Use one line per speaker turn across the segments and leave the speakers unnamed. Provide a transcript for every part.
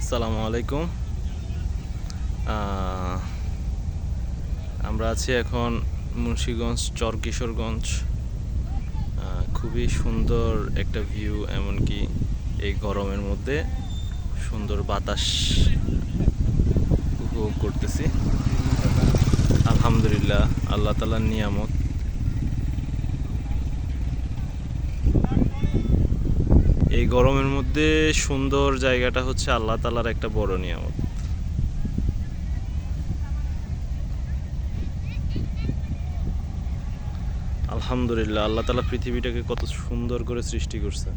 আসসালামু আলাইকুম। আমরা আছি এখন মুন্সিগঞ্জ চরকিশোরগঞ্জ। খুবই সুন্দর একটা ভিউ, এমনকি এই গরমের মধ্যে সুন্দর বাতাস উপভোগ করতেছি। আলহামদুলিল্লাহ, আল্লাহ তাআলার নিয়ামত। এই গরমের মধ্যে সুন্দর জায়গাটা হচ্ছে আল্লাহ তাআলার একটা বড় নিয়ামত। আলহামদুলিল্লাহ, আল্লাহ তাআলা পৃথিবীটাকে কত সুন্দর করে সৃষ্টি করছে।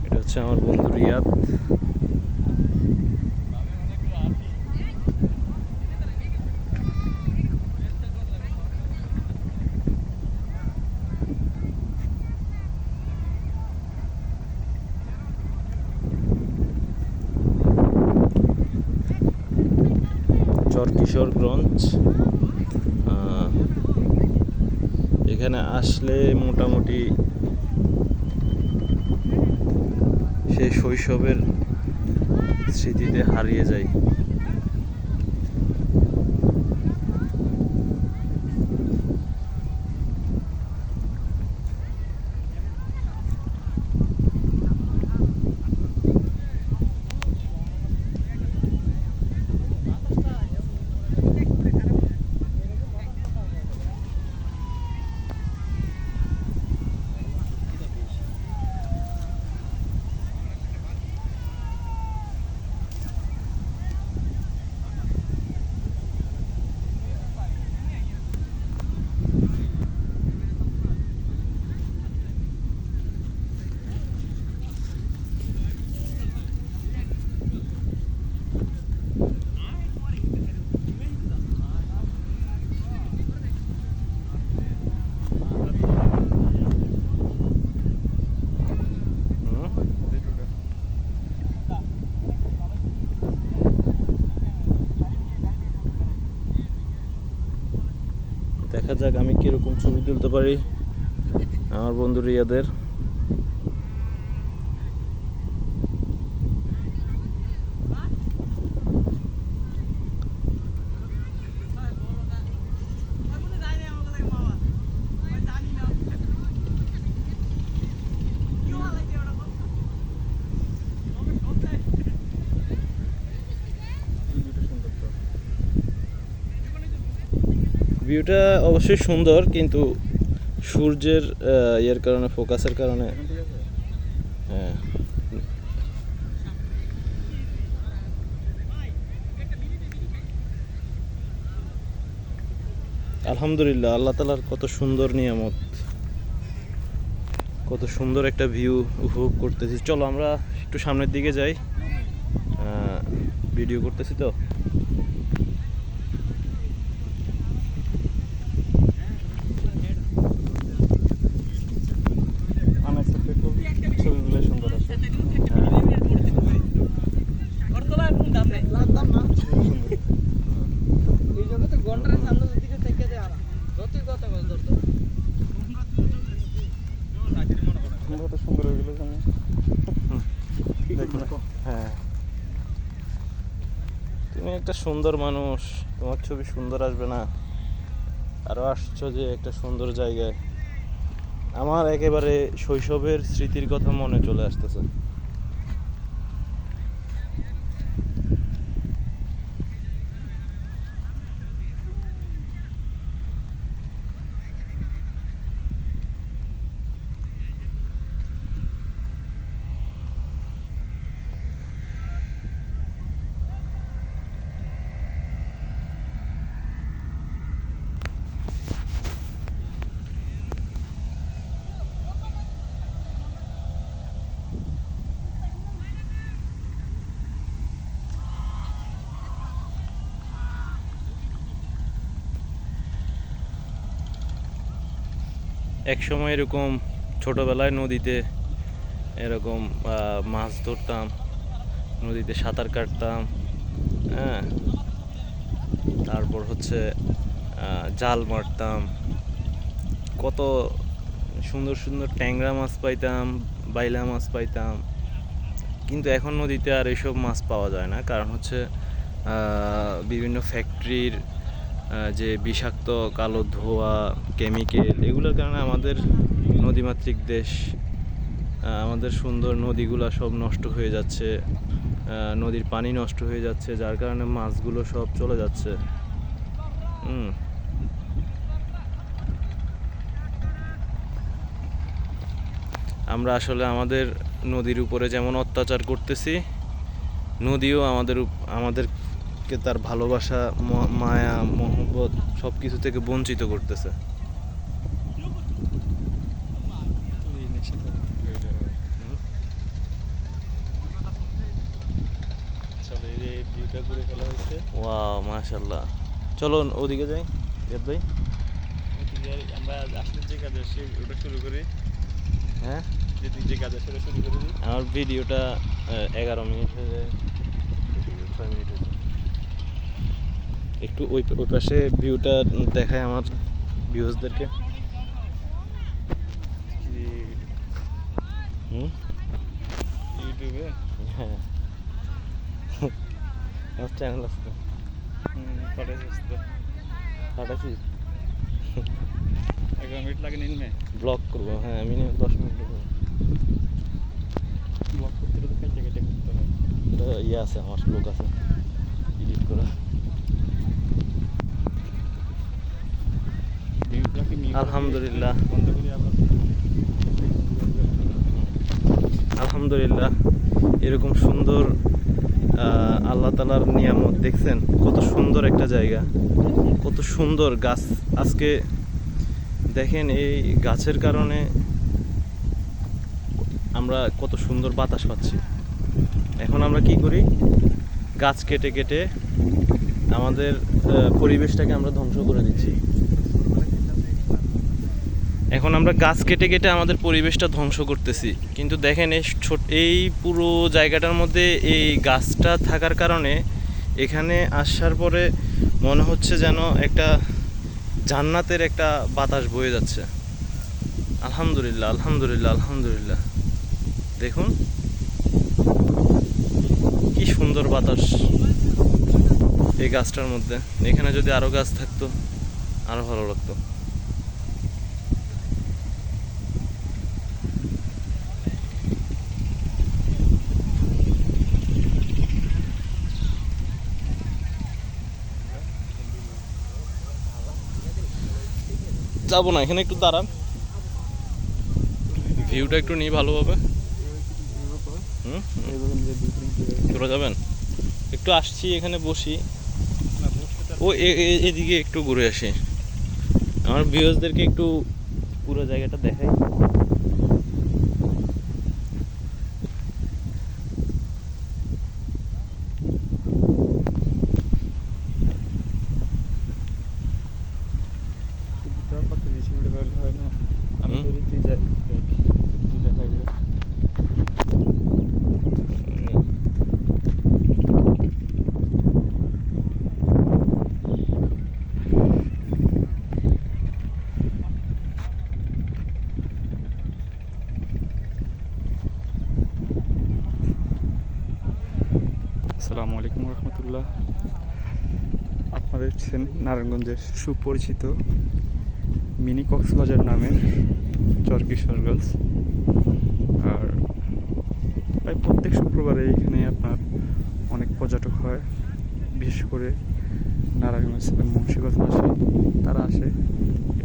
এটা হচ্ছে আমার বন্ধু রিয়াদ। চরকিশোরগঞ্জ, এখানে আসলে মোটামুটি সেই শৈশবের স্মৃতিতে হারিয়ে যায়। দেখা যাক আমি কিরকম ছবি তুলতে পারি আমার বন্ধু রিয়াদের। ভিউটা অবশ্যই সুন্দর, কিন্তু সূর্যের ইয়ের কারণে, ফোকাসের কারণে। হ্যাঁ, আলহামদুলিল্লাহ, আল্লাহ তাআলার কত সুন্দর নিয়ামত, কত সুন্দর একটা ভিউ উপভোগ করতেছি। চলো আমরা একটু সামনের দিকে যাই, ভিডিও করতেছি তো। ছবিগুলো সুন্দর আছে। হ্যাঁ, তুমি একটা সুন্দর মানুষ, তোমার ছবি সুন্দর আসবে না? আরো আসছো যে একটা সুন্দর জায়গায়। আমার একেবারে শৈশবের স্মৃতির কথা মনে চলে আসতেছে। এক সময় এরকম ছোটবেলায় নদীতে এরকম মাছ ধরতাম, নদীতে সাঁতার কাটতাম। হ্যাঁ, তারপর হচ্ছে জাল মারতাম, কত সুন্দর সুন্দর ট্যাংরা মাছ পাইতাম, বাইলা মাছ পাইতাম। কিন্তু এখন নদীতে আর এইসব মাছ পাওয়া যায় না, কারণ হচ্ছে বিভিন্ন ফ্যাক্টরির যে বিষাক্ত কালো ধোঁয়া, কেমিক্যাল, এগুলোর কারণে আমাদের নদীমাতৃক দেশ, আমাদের সুন্দর নদীগুলো সব নষ্ট হয়ে যাচ্ছে, নদীর পানি নষ্ট হয়ে যাচ্ছে, যার কারণে মাছগুলো সব চলে যাচ্ছে। আমরা আসলে আমাদের নদীর উপরে যেমন অত্যাচার করতেছি, নদীও আমাদেরকে তার ভালোবাসা, মায়া, মহব্বত সব কিছু থেকে বঞ্চিত করতেছে। ওয়াও, মাশাআল্লাহ। চলো ওদিকে যাই রিয়াদ ভাই।
আমরা আসলে যে কাজ আসছি ওটা শুরু করি।
হ্যাঁ,
যে কাজ আসছে ওটা শুরু করে দিই।
আমার ভিডিওটা 11 মিনিট হয়ে যায়, 6 মিনিট হয়েছে। একটু ওই পাশে ভিউটা দেখায় আমার ভিউয়ার্সদেরকে।
ইউটিউবে
হ্যাঁ, আমার চ্যানেল আছে, পাঠাচ্ছি।
11 মিনিট লাগে নিন মে
ব্লগ করবো, হ্যাঁ মিনিমাম 10 মিনিট করবো।
ব্লগ করতে তো কেটে কেটে করতে হয়।
এটা ইয়ে আছে, আমার লোক আছে এডিট করা। আলহামদুলিল্লাহ,
বন্ধ করি আবার।
আলহামদুলিল্লাহ, এরকম সুন্দর আল্লাহ তাআলার নিয়ামত দেখছেন, কত সুন্দর একটা জায়গা, কত সুন্দর গাছ। আজকে দেখেন এই গাছের কারণে আমরা কত সুন্দর বাতাস পাচ্ছি। এখন আমরা কি করি, গাছ কেটে কেটে আমাদের পরিবেশটাকে আমরা ধ্বংস করে দিচ্ছি। এখন আমরা গাছ কেটে কেটে আমাদের পরিবেশটা ধ্বংস করতেছি, কিন্তু দেখেন এই পুরো জায়গাটার মধ্যে এই গাছটা থাকার কারণে এখানে আসার পরে মনে হচ্ছে যেন একটা জান্নাতের একটা বাতাস বয়ে যাচ্ছে। আলহামদুলিল্লাহ, আলহামদুলিল্লাহ, আলহামদুলিল্লাহ। দেখুন কি সুন্দর বাতাস এই গাছটার মধ্যে। এখানে যদি আরো গাছ থাকতো আরো ভালো লাগতো। যাবো না, এখানে একটু দাঁড়ান, ভিউটা একটু নিই ভালোভাবে। তোরা যাবেন? একটু আসছি, এখানে বসি, ও এদিকে একটু ঘুরে আসি, আমার ভিউয়ার্সদেরকে একটু পুরো জায়গাটা দেখাই।
আসসালামু আলাইকুম রহমতুল্লাহ। আপনারা দেখছেন নারায়ণগঞ্জের সুপরিচিত মিনি কক্সবাজার নামের চর কিশোরগঞ্জ। আর প্রায় প্রত্যেক শুক্রবারে এখানে আপনার অনেক পর্যটক হয়, বিশেষ করে নারায়ণগঞ্জ এবং মুন্সিগঞ্জ আসে। তারা আসে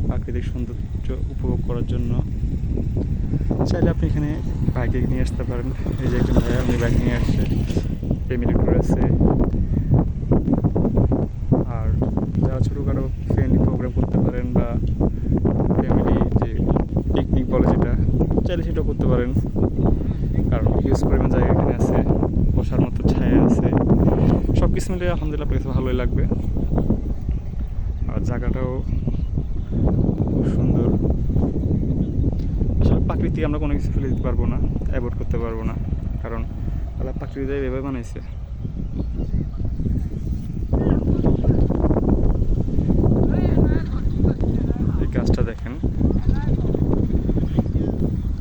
প্রাকৃতিক সৌন্দর্য উপভোগ করার জন্য। চাইলে আপনি এখানে বাইকে নিয়ে আসতে পারেন। এই যে একজন ভাইয়া, উনি বাইক নিয়ে আসছে, ফ্যামিলি ট্যুর আছে। আর যারা ছোটোখাটো ফ্যামিলি প্রোগ্রাম করতে পারেন বা ফ্যামিলি যে পিকনিক বলে যেটা, চাইলে সেটাও করতে পারেন। কারণ হিউজ পরিমাণ জায়গা এখানে আছে, বসার মতো ছায়া আছে, সব কিছু মিলে আলহামদুলিল্লাহ আপনার কাছে ভালোই লাগবে। আর জায়গাটাও খুব সুন্দর। আসলে প্রাকৃতি আমরা কোনো কিছু ফেলে দিতে পারবো না, অ্যাভয়েড করতে পারবো না, কারণ আল্লাহ প্রাকৃতিক এভাবে বানাইছে। এই গাছটা দেখেন,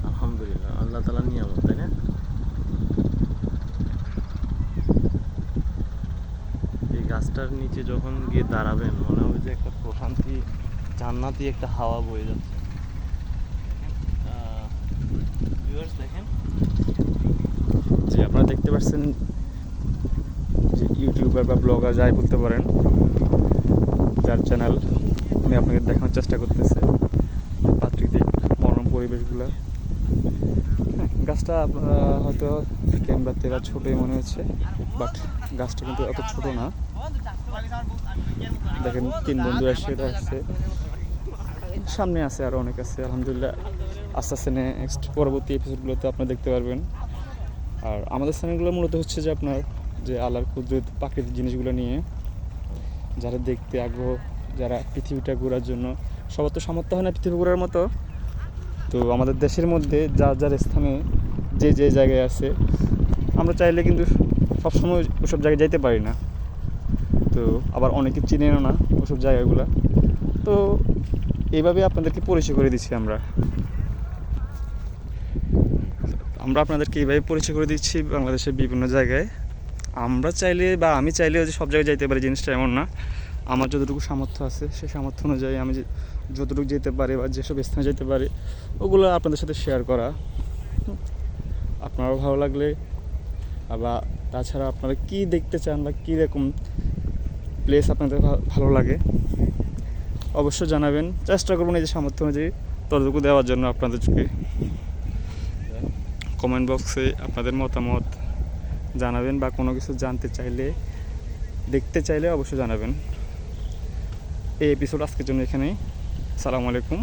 আলহামদুলিল্লাহ, আল্লাহ তাআলার নিয়ামত, তাই না? নিচে যখন গিয়ে দাঁড়াবেন মনে হবে যে একটা প্রশান্তি, জান্নাতি একটা হাওয়া বয়ে যাচ্ছে। ভিউয়ার্স দেখেন,
জি আপনারা দেখতে পাচ্ছেন যে ইউটিউবার বা ব্লগার যাই বলতে পারেন, যার চ্যানেল আমি আপনাকে দেখানোর চেষ্টা করতেছে প্রাকৃতিক মনোরম পরিবেশগুলো। হ্যাঁ, গাছটা আপনারা হয়তো ক্যামেরাতে বা ছোটোই মনে হচ্ছে, বাট গাছটা কিন্তু এত ছোট না। দেখেন 3 বন্ধু এসে আসছে, সামনে আছে আরও অনেক আছে। আলহামদুলিল্লাহ আস্তে আস্তে নেক্সট পরবর্তী এপিসোডগুলোতে আপনারা দেখতে পারবেন। আর আমাদের চ্যানেলগুলো মূলত হচ্ছে যে আপনার যে আল্লাহর কুদরত প্রাকৃতিক জিনিসগুলো নিয়ে, যারা দেখতে আগ্রহ, যারা পৃথিবীটা ঘোরার জন্য, সবার তো সামর্থ্য হয় না পৃথিবী ঘোরার মতো। তো আমাদের দেশের মধ্যে যার যার স্থানে যে যে জায়গায় আছে, আমরা চাইলে কিন্তু সবসময় ওসব জায়গায় যাইতে পারি না। তো আবার অনেকে চিনেও না ওসব জায়গাগুলো। তো এইভাবে আপনাদেরকে পরিচয় করে দিচ্ছি আমরা আপনাদেরকে এইভাবে পরিচয় করে দিচ্ছি বাংলাদেশের বিভিন্ন জায়গায়। আমরা চাইলে বা আমি চাইলেও যে সব জায়গায় যাইতে পারি জিনিসটা এমন না। আমার যতটুকু সামর্থ্য আছে সেই সামর্থ্য অনুযায়ী আমি যতটুকু যেতে পারি বা যেসব স্থানে যেতে পারি ওগুলো আপনাদের সাথে শেয়ার করা। আপনারও ভালো লাগলে বা তাছাড়া আপনারা কী দেখতে চান বা কীরকম প্লেস আপনাদের ভালো লাগে অবশ্যই জানাবেন। চেষ্টা করবেন এই যে সামর্থ্য অনুযায়ী ততটুকু দেওয়ার জন্য আপনাদেরকে। কমেন্ট বক্সে আপনাদের মতামত জানাবেন বা কোনো কিছু জানতে চাইলে, দেখতে চাইলে অবশ্যই জানাবেন। এই এপিসোড আজকের জন্য এখানেই। আসসালামু আলাইকুম।